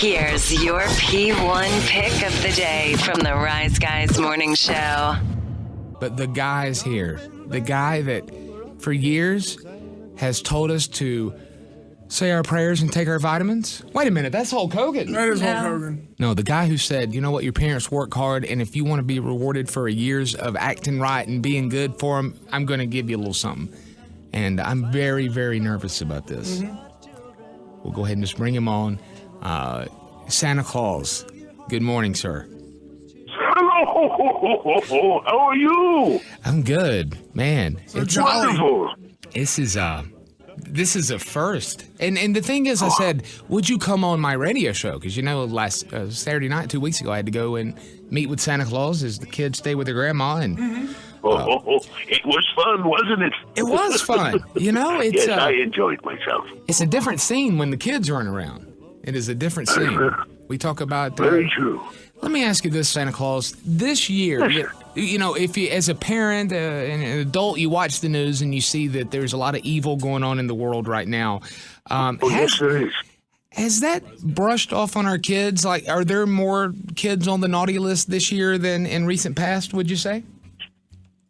Here's your P1 pick of the day from the Rise Guys Morning Show. But the guy's here. The guy that for years has told us to say our prayers and take our vitamins. Wait a minute, that's Hulk Hogan. That is Hulk Hogan. No, the guy who said, you know what, your parents work hard, and if you want to be rewarded for years of acting right and being good for them, I'm going to give you a little something. And I'm very, very nervous about this. We'll go ahead and just bring him on. Santa Claus, good morning, sir. Hello, how are you? I'm good, man. It's Wonderful. This is a first. And the thing is, I said, would you come on my radio show? Because, last Saturday night, 2 weeks ago, I had to go and meet with Santa Claus as the kids stay with their grandma. And It was fun, wasn't it? it was fun. It's Yes, I enjoyed myself. it's a different scene when the kids aren't around. It is a different scene. We talk about... Very true. Let me ask you this, Santa Claus. This year, if you, as a parent and an adult, you watch the news and you see that there's a lot of evil going on in the world right now. Yes, there is. Has that brushed off on our kids? Like, are there more kids on the naughty list this year than in recent past, would you say?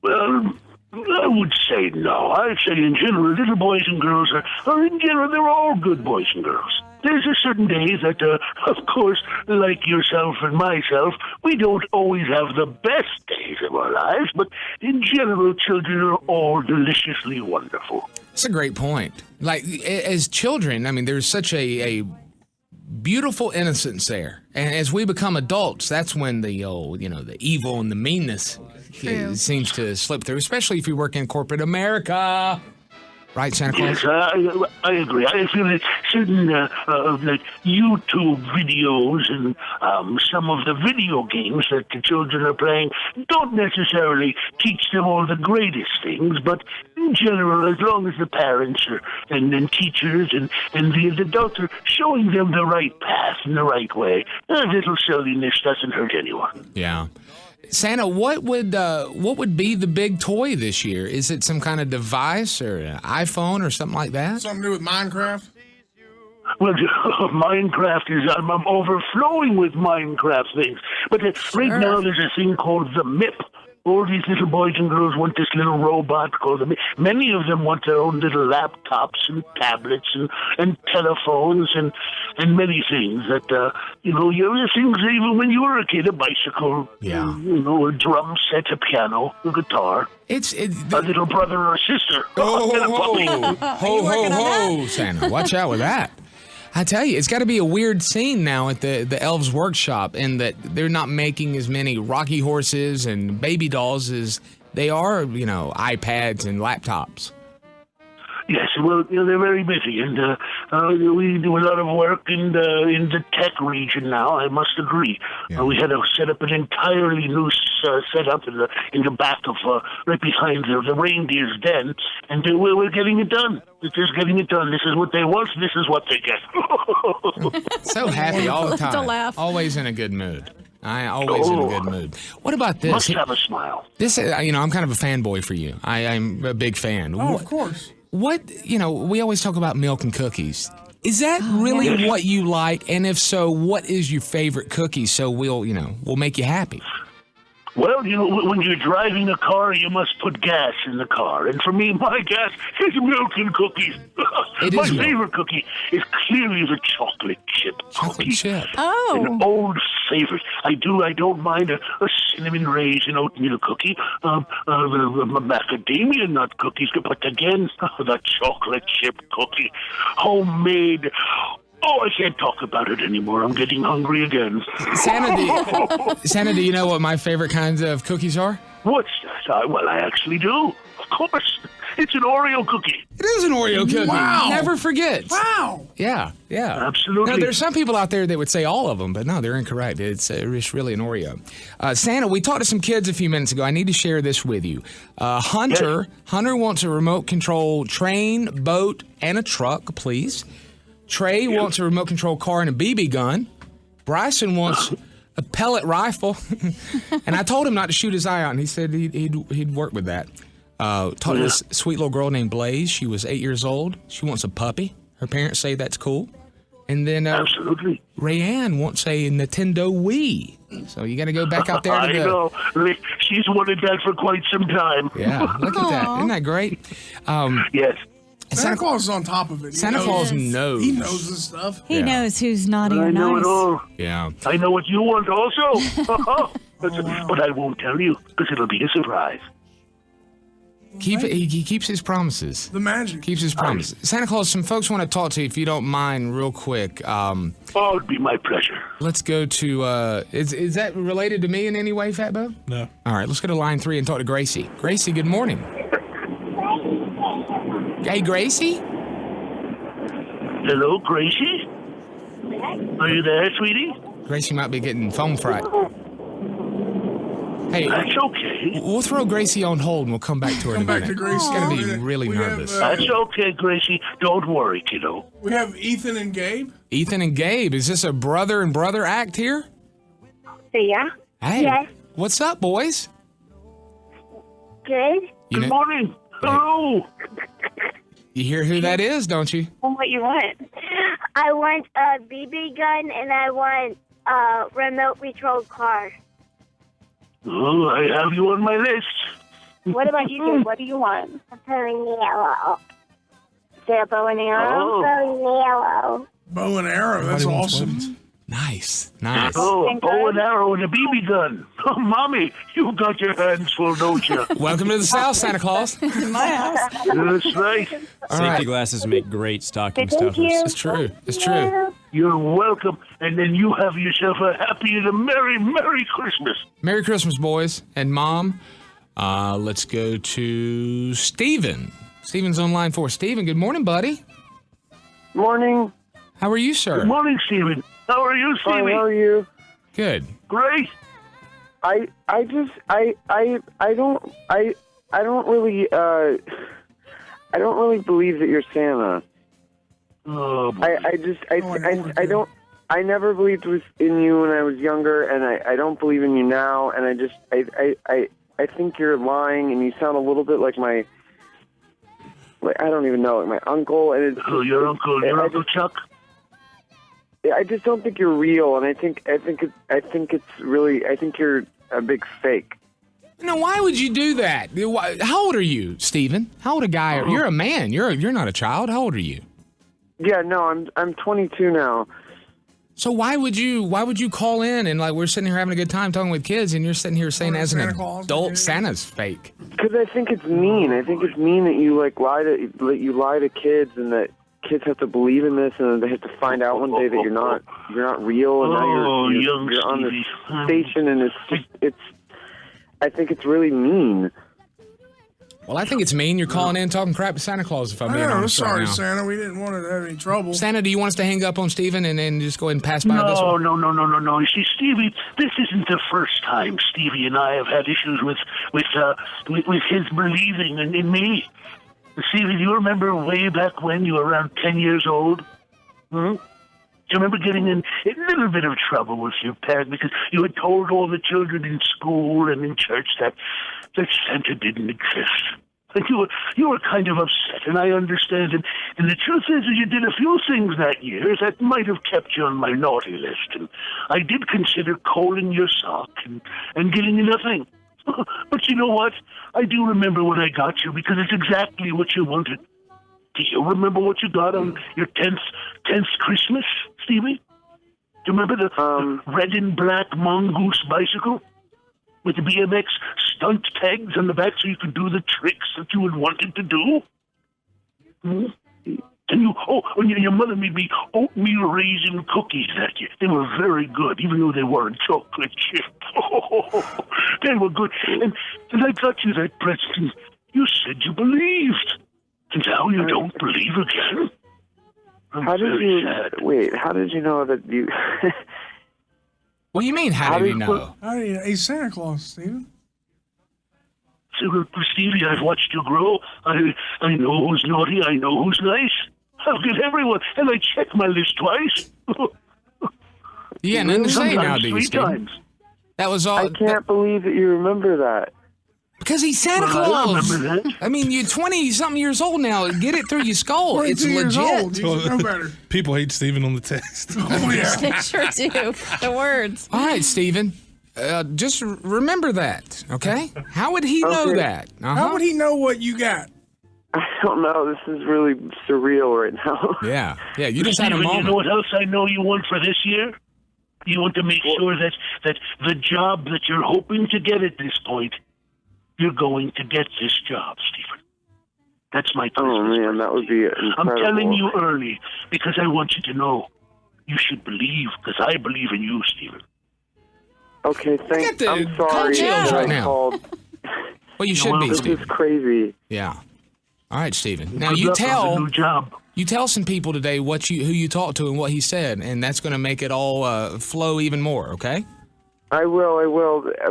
Well, I would say no. I'd say in general, little boys and girls are in general, they're all good boys and girls. There's a certain day that, of course, like yourself and myself, we don't always have the best days of our lives, but in general, children are all deliciously wonderful. That's a great point. Like, as children, I mean, there's such a beautiful innocence there. And as we become adults, that's when the evil and the meanness seems to slip through, especially if you work in corporate America. Right, Santa Claus? Yes, I agree. I feel that certain like YouTube videos and some of the video games that the children are playing don't necessarily teach them all the greatest things, but in general, as long as the parents and teachers and the adults are showing them the right path and the right way, a little silliness doesn't hurt anyone. Yeah. Santa, what would be the big toy this year? Is it some kind of device or an iPhone or something like that? Something to do with Minecraft? Well, Minecraft is, I'm overflowing with Minecraft things. But right now there's a thing called the MIP. All these little boys and girls want this little robot called the MIP. Many of them want their own little laptops and tablets and telephones and many things that, things even when you were a kid, a bicycle, a drum set, a piano, a guitar. A little brother or sister. Ho, Santa. Watch out with that. I tell you, it's got to be a weird scene now at the Elves Workshop in that they're not making as many rocky horses and baby dolls as they are, iPads and laptops. Yes, well, they're very busy, and we do a lot of work in the tech region now. I must agree. Yeah. We had to set up an entirely new setup in the back of right behind the reindeer's den, and we're getting it done. We're just getting it done. This is what they want. This is what they get. So happy all the time. To laugh. Always in a good mood. I always in a good mood. What about this? Must have a smile. This, I'm kind of a fanboy for you. I'm a big fan. Oh, of course. What, we always talk about milk and cookies. Is that really what you like? And if so, what is your favorite cookie? So we'll make you happy. Well, when you're driving a car, you must put gas in the car. And for me, my gas is milk and cookies. My favorite cookie is clearly the chocolate chip cookie. Chip. Oh. An old favorite. I don't mind a cinnamon raisin oatmeal cookie, the macadamia nut cookies, but again, the chocolate chip cookie, homemade. Oh, I can't talk about it anymore. I'm getting hungry again. Santa, do you know what my favorite kinds of cookies are? What's that? Well, I actually do. Of course. It's an Oreo cookie. It is an Oreo cookie. Wow. Never forget. Wow. Yeah. Absolutely. Now, there's some people out there that would say all of them, but no, they're incorrect. It's really an Oreo. Santa, we talked to some kids a few minutes ago. I need to share this with you. Hunter wants a remote control train, boat, and a truck, please. Trey wants a remote control car and a BB gun. Bryson wants a pellet rifle. And I told him not to shoot his eye out, and he said he'd work with that. Talked to this sweet little girl named Blaze. She was 8 years old. She wants a puppy. Her parents say that's cool. And then Absolutely. Rayanne wants a Nintendo Wii. So you got to go back out there to I know. She's wanted that for quite some time. Yeah, look at that. Isn't that great? Yes. Santa Claus is on top of it. Santa Claus knows. He knows this stuff. He knows who's naughty or I know nice. it all. Yeah. I know what you want also. But I won't tell you because it'll be a surprise. He keeps his promises. The magic. Keeps his promises. Santa Claus, some folks want to talk to you if you don't mind real quick. Oh, it'd be my pleasure. Let's go to, is that related to me in any way, Fatbo? No. All right, let's go to line 3 and talk to Gracie. Gracie, good morning. Hey, Gracie? Hello, Gracie? Are you there, sweetie? Gracie might be getting phone fright. Hey, That's okay. we'll throw Gracie on hold and we'll come back to her in a Come back minute. to Gracie. She's going to be We really have, nervous. That's okay, Gracie. Don't worry, kiddo. We have Ethan and Gabe. Ethan and Gabe, is this a brother and brother act here? Yeah. Hey, Yes. what's up, boys? Good. You Good morning. Hello. You hear who that is, don't you? What you want? I want a BB gun and I want a remote controlled car. Oh, I have you on my list. What about you, Gabe? What do you want? A bow and arrow. Is it a bow and arrow? Oh. Bow and arrow. Bow and arrow. That's Everybody wants awesome. weapons? Nice, nice. Oh, a bow and arrow and a BB gun. Oh, Mommy, you got your hands full, don't you? Welcome to the South, Santa Claus. My house. That's right. All Safety right. glasses make great stocking Thank you. stuffers. It's true. It's true. You're welcome. And then you have yourself a happy and a Merry Christmas. Merry Christmas, boys and Mom. Let's go to Steven. Steven's on line 4. Steven, good morning, buddy. Morning. How are you, sir? Good morning, Stephen. How are you, Fine, Stevie? how are you? Good. Great. I don't really believe that you're Santa. Oh, boy. I never believed in you when I was younger, and I don't believe in you now, and I think you're lying, and you sound a little bit like I don't even know, like my uncle, and it's Oh, your uncle Chuck? I just don't think you're real, and I think you're a big fake. Now, why would you do that? How old are you, Steven? How old a guy? You're a man. You're not a child. How old are you? Yeah, no, I'm 22 now. So why would you call in and we're sitting here having a good time talking with kids, and you're sitting here saying as an Santa Claus, adult yeah. Santa's fake? Because I think it's mean. I think it's mean that you lie to kids, and that kids have to believe in this, and they have to find out one day that you're not real, and now you're on this station, and it's. I think it's really mean. Well, I think it's mean. You're calling in talking crap to Santa Claus, if I'm being I'm honest sorry, right now. Santa. We didn't want to have any trouble. Santa, do you want us to hang up on Steven and then just go ahead and pass by this No. one? You see, Stevie, this isn't the first time Stevie and I have had issues with his believing in me. Stevie, do you remember way back when you were around 10 years old? Do you remember getting in a little bit of trouble with your parents because you had told all the children in school and in church that Santa didn't exist? And you were kind of upset, and I understand. And the truth is you did a few things that year that might have kept you on my naughty list. And I did consider calling your sock and getting you nothing. But you know what? I do remember what I got you because it's exactly what you wanted. Do you remember what you got on your 10th Christmas, Stevie? Do you remember the red and black mongoose bicycle with the BMX stunt pegs on the back so you could do the tricks that you had wanted to do? And your mother made me oatmeal raisin cookies that year. They were very good, even though they weren't chocolate chip. They were good. And I got you that present, and you said you believed. And now you don't believe again? How did you know that you... What do you mean, how do you know? He's Santa Claus, Stephen. So, Stevie, I've watched you grow. I know who's naughty. I know who's nice. I'll get everyone, and I check my list twice. Yeah, nothing to say now, Sometimes do you, 3 Steven? times. That was all. I can't believe that you remember that. Because he's Santa Well, I Claus. remember that. I mean, you're 20-something years old now. Get it through your skull. It's 22 years old. legit. You should know better. People hate Steven on the text. Oh, yeah. They sure do. The words. All right, Stephen. Just remember that, okay? How would he know Okay. that? How would he know what you got? I don't know. This is really surreal right now. Yeah. Yeah, you just had a Steven, you know moment. what else I know you want for this year? You want to make sure that the job that you're hoping to get at this point, you're going to get this job, Stephen. That's my Christmas Oh man, present that would to you. be incredible. I'm telling you early because I want you to know you should believe because I believe in you, Stephen. Okay, got thanks. the I'm sorry cold chills that right I now. called. Well, you should be, This Stephen. is crazy. Yeah. All right, Stephen. Now Good you luck on the tell new job. some people today who you talked to and what he said, and that's going to make it all flow even more. Okay? I will.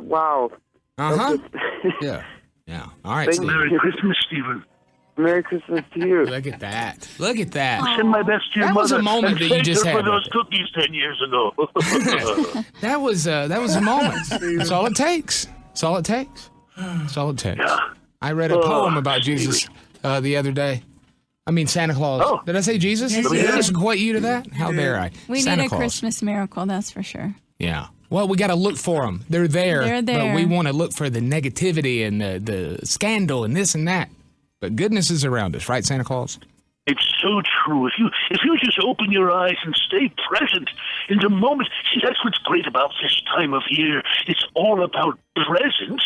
Wow. Uh huh. Yeah. Yeah. All right, Thank Stephen. Merry Christmas, Stephen. Merry Christmas to you. Look at that. Look at that. Send my best to your That was mother. a moment and that you thank just her had for those right cookies 10 years ago. That was a moment. That's all it takes. That's all it takes. That's all it takes. Yeah. I read a poem about Jesus the other day. I mean Santa Claus. Oh. Did I say Jesus? Did I just equate you to that? How dare I? We Santa need a Claus. Christmas miracle, that's for sure. Yeah. Well, we got to look for them. They're there. They're there. But we want to look for the negativity and the scandal and this and that. But goodness is around us, right, Santa Claus? It's so true. If you just open your eyes and stay present in the moment. See, that's what's great about this time of year. It's all about presence,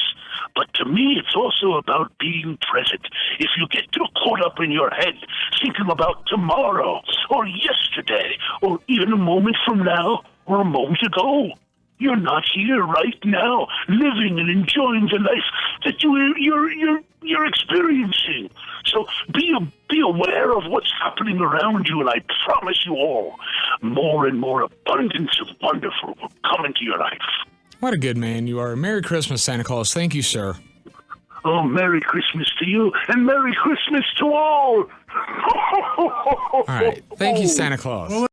but to me, it's also about being present. If you get too caught up in your head, thinking about tomorrow or yesterday or even a moment from now or a moment ago, you're not here right now, living and enjoying the life that you're experiencing. So be aware of what's happening around you, and I promise you all, more and more abundance of wonderful will come into your life. What a good man you are. Merry Christmas, Santa Claus. Thank you, sir. Oh, Merry Christmas to you, and Merry Christmas to all. All right. Thank you, Santa Claus.